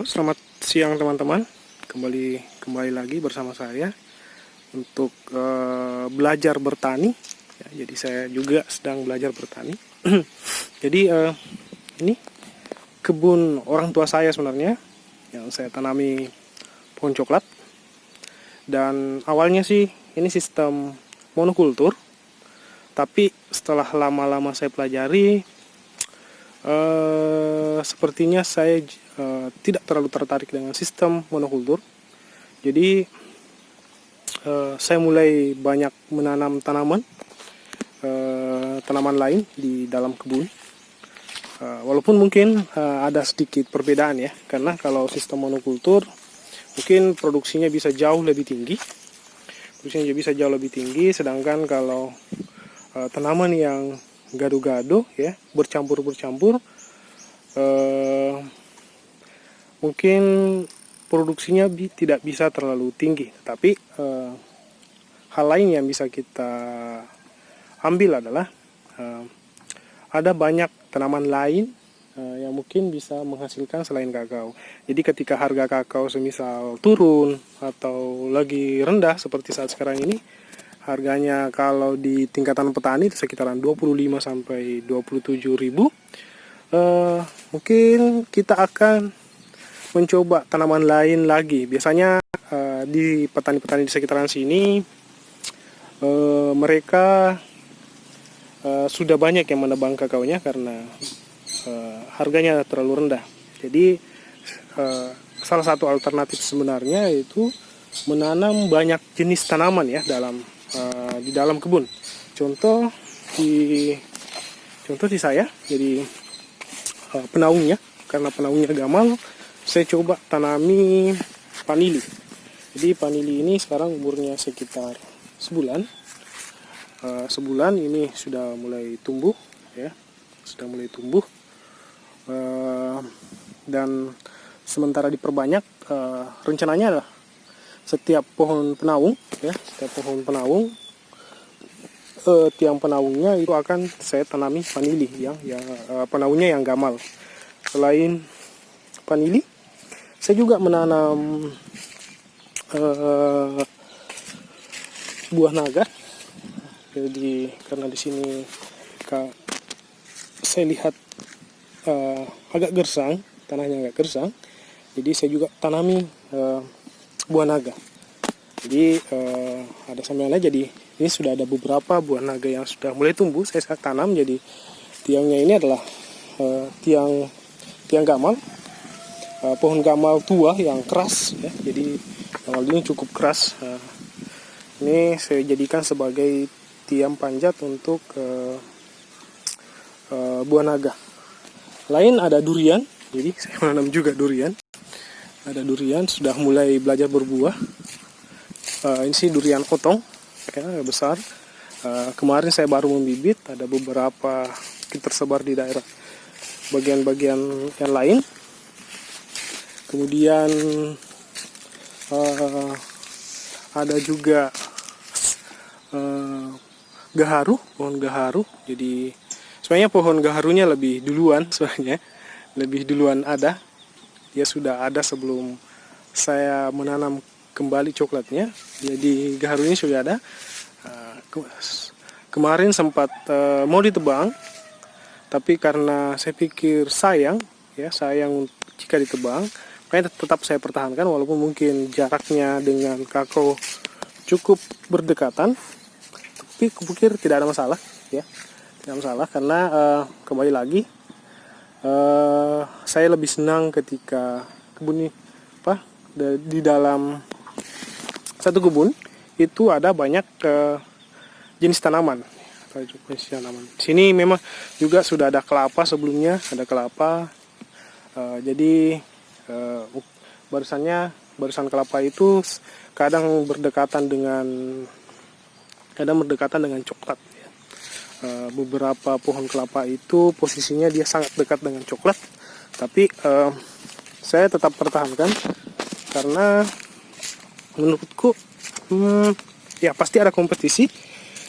Selamat siang teman-teman. Kembali lagi bersama saya untuk belajar bertani. Ya, jadi saya juga sedang belajar bertani. Jadi ini kebun orang tua saya sebenarnya yang saya tanami pohon coklat. Dan awalnya sih ini sistem monokultur. Tapi setelah lama-lama saya pelajari, sepertinya saya tidak terlalu tertarik dengan sistem monokultur. Jadi saya mulai banyak menanam tanaman lain di dalam kebun. Walaupun mungkin ada sedikit perbedaan ya, karena kalau sistem monokultur mungkin produksinya bisa jauh lebih tinggi. Sedangkan kalau tanaman yang gado-gado ya, bercampur-bercampur, mungkin produksinya tidak bisa terlalu tinggi. Tapi hal lain yang bisa kita ambil adalah ada banyak tanaman lain yang mungkin bisa menghasilkan selain kakao. Jadi ketika harga kakao semisal turun atau lagi rendah seperti saat sekarang ini, harganya kalau di tingkatan petani itu sekitaran 25 sampai 27 ribu. Mungkin kita akan mencoba tanaman lain lagi. Biasanya di petani-petani di sekitaran sini mereka sudah banyak yang menebang kakaonya karena harganya terlalu rendah. Jadi salah satu alternatif sebenarnya itu menanam banyak jenis tanaman ya di dalam kebun. Contoh di saya, jadi penaungnya, karena penaungnya gamal, saya coba tanami vanili. Jadi vanili ini sekarang umurnya sekitar sebulan. Sebulan ini sudah mulai tumbuh ya, dan sementara diperbanyak, rencananya adalah setiap pohon penaung, tiang penaungnya itu akan saya tanami vanili yang penaungnya yang gamal. Selain vanili, saya juga menanam buah naga. Jadi karena di sini saya lihat agak gersang, tanahnya agak gersang, jadi saya juga tanami buah naga. Jadi ada sambilannya, jadi ini sudah ada beberapa buah naga yang sudah mulai tumbuh. Saya tanam, jadi tiangnya ini adalah tiang gamal, pohon gamal tua yang keras ya. Jadi gamal ini cukup keras. Ini saya jadikan sebagai tiang panjat untuk buah naga. Lain ada durian, jadi saya menanam juga durian. Ada durian sudah mulai belajar berbuah. Ini sih durian otong ya, besar. Kemarin saya baru membibit, ada beberapa tersebar di daerah bagian-bagian yang lain. Kemudian ada juga gaharu, pohon gaharu. Jadi sebenarnya pohon gaharunya lebih duluan ada. Dia sudah ada sebelum saya menanam kembali coklatnya. Jadi gaharunya sudah ada. Kemarin sempat mau ditebang, tapi karena saya pikir sayang jika ditebang, makanya tetap saya pertahankan walaupun mungkin jaraknya dengan kakao cukup berdekatan. Tapi kupikir tidak ada masalah ya, tidak masalah karena kembali lagi saya lebih senang ketika kebun ini di dalam satu kebun itu ada banyak jenis tanaman. Di sini memang juga sudah ada kelapa sebelumnya, jadi barisan kelapa itu kadang berdekatan dengan coklat ya. Beberapa pohon kelapa itu posisinya dia sangat dekat dengan coklat, tapi saya tetap pertahankan karena menurutku ya pasti ada kompetisi,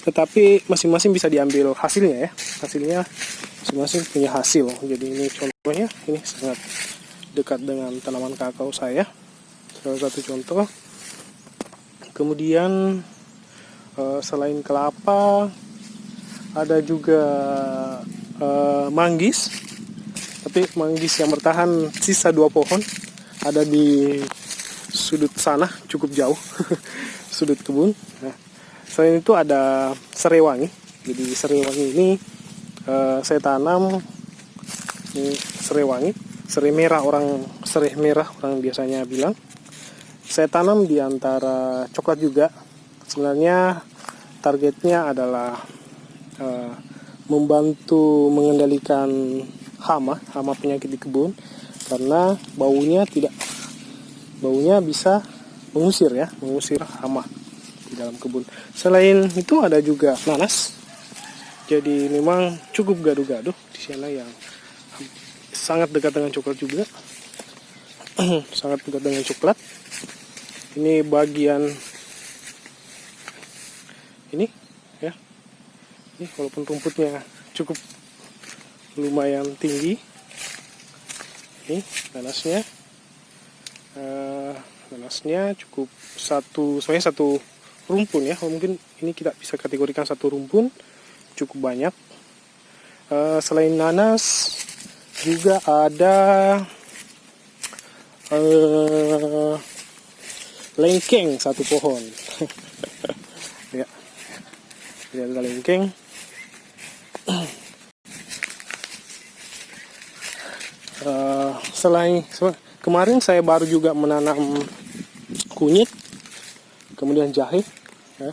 tetapi masing-masing bisa diambil hasilnya ya. Masing-masing punya hasil. Jadi ini contohnya, ini sangat dekat dengan tanaman kakao saya, salah satu contoh. Kemudian selain kelapa ada juga manggis, tapi manggis yang bertahan sisa 2 pohon ada di sudut sana, cukup jauh sudut kebun. Nah, selain itu ada serewangi. Jadi serewangi ini saya tanam, ini serewangi, sereh merah orang biasanya bilang. Saya tanam di antara coklat juga. Sebenarnya targetnya adalah membantu mengendalikan hama penyakit di kebun, karena baunya bisa mengusir hama di dalam kebun. Selain itu ada juga nanas. Jadi memang cukup gaduh-gaduh di sana, yang sangat dekat dengan coklat juga. Sangat dekat dengan coklat. Ini bagian ini ya. Ini walaupun rumputnya cukup lumayan tinggi. Ini nanasnya. Nanasnya cukup sebenarnya satu rumpun ya. Mungkin ini kita bisa kategorikan satu rumpun, cukup banyak. Selain nanas juga ada lengkeng, satu pohon. Ya, ada lengkeng. Kemarin saya baru juga menanam kunyit, kemudian jahe. Ya,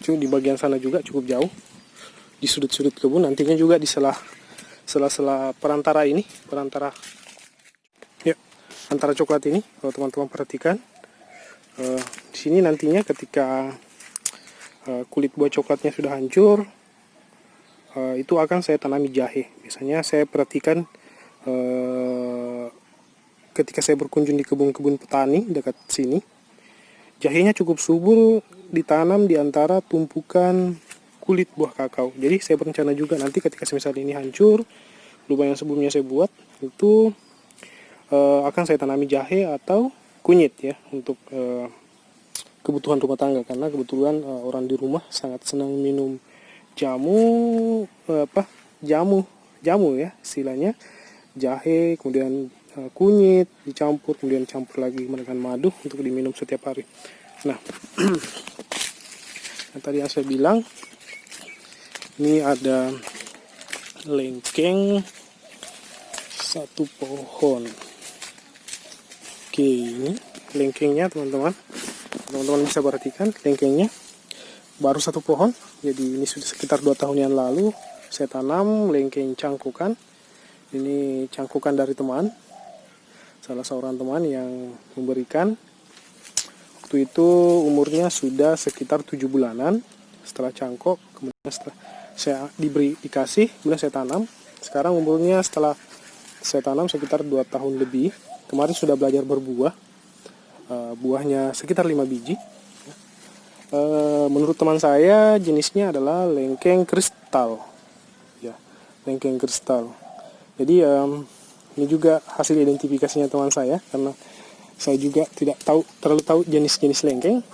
di bagian sana juga cukup jauh, di sudut-sudut kebun. Nantinya juga di sela-sela perantara antara coklat ini, kalau teman-teman perhatikan. Di sini nantinya ketika kulit buah coklatnya sudah hancur, itu akan saya tanami jahe. Biasanya saya perhatikan ketika saya berkunjung di kebun-kebun petani dekat sini, jahenya cukup subur ditanam di antara tumpukan kulit buah kakao. Jadi saya berencana juga nanti ketika misalnya ini hancur, lubang yang sebelumnya saya buat itu akan saya tanami jahe atau kunyit ya, untuk kebutuhan rumah tangga, karena kebetulan orang di rumah sangat senang minum jamu ya istilahnya, jahe, kemudian kunyit dicampur, kemudian campur lagi dengan madu untuk diminum setiap hari. Nah, yang tadi yang saya bilang, ini ada lengkeng satu pohon. Oke, ini lengkengnya teman-teman bisa perhatikan, lengkengnya baru satu pohon. Jadi ini sudah sekitar 2 tahun yang lalu saya tanam lengkeng cangkukan. Ini cangkukan dari teman, salah seorang teman yang memberikan. Waktu itu umurnya sudah sekitar 7 bulanan setelah cangkok. Kemudian setelah saya dikasih, kemudian saya tanam. Sekarang umurnya setelah saya tanam sekitar 2 tahun lebih. Kemarin sudah belajar berbuah. Buahnya sekitar 5 biji. Menurut teman saya jenisnya adalah lengkeng kristal. Ya, lengkeng kristal. Jadi ini juga hasil identifikasinya teman saya, karena saya juga tidak terlalu tahu jenis-jenis lengkeng.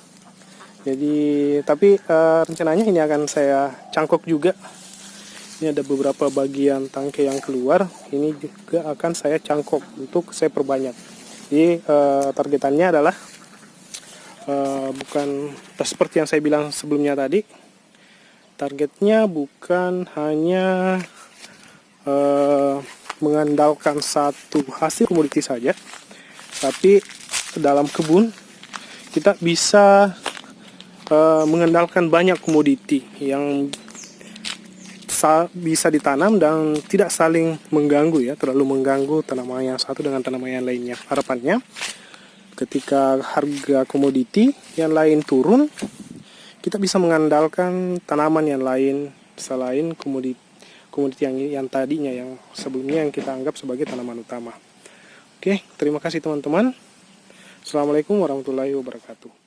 Jadi tapi rencananya ini akan saya cangkok juga. Ini ada beberapa bagian tangkai yang keluar, ini juga akan saya cangkok untuk saya perbanyak. Jadi targetannya adalah bukan seperti yang saya bilang sebelumnya tadi. Targetnya bukan hanya mengandalkan satu hasil komoditi saja, tapi dalam kebun kita bisa mengandalkan banyak komoditi yang bisa ditanam dan tidak saling mengganggu ya, terlalu mengganggu tanaman yang satu dengan tanaman yang lainnya. Harapannya ketika harga komoditi yang lain turun, kita bisa mengandalkan tanaman yang lain selain komoditi yang tadinya, yang sebelumnya yang kita anggap sebagai tanaman utama. Oke, terima kasih teman-teman. Assalamualaikum warahmatullahi wabarakatuh.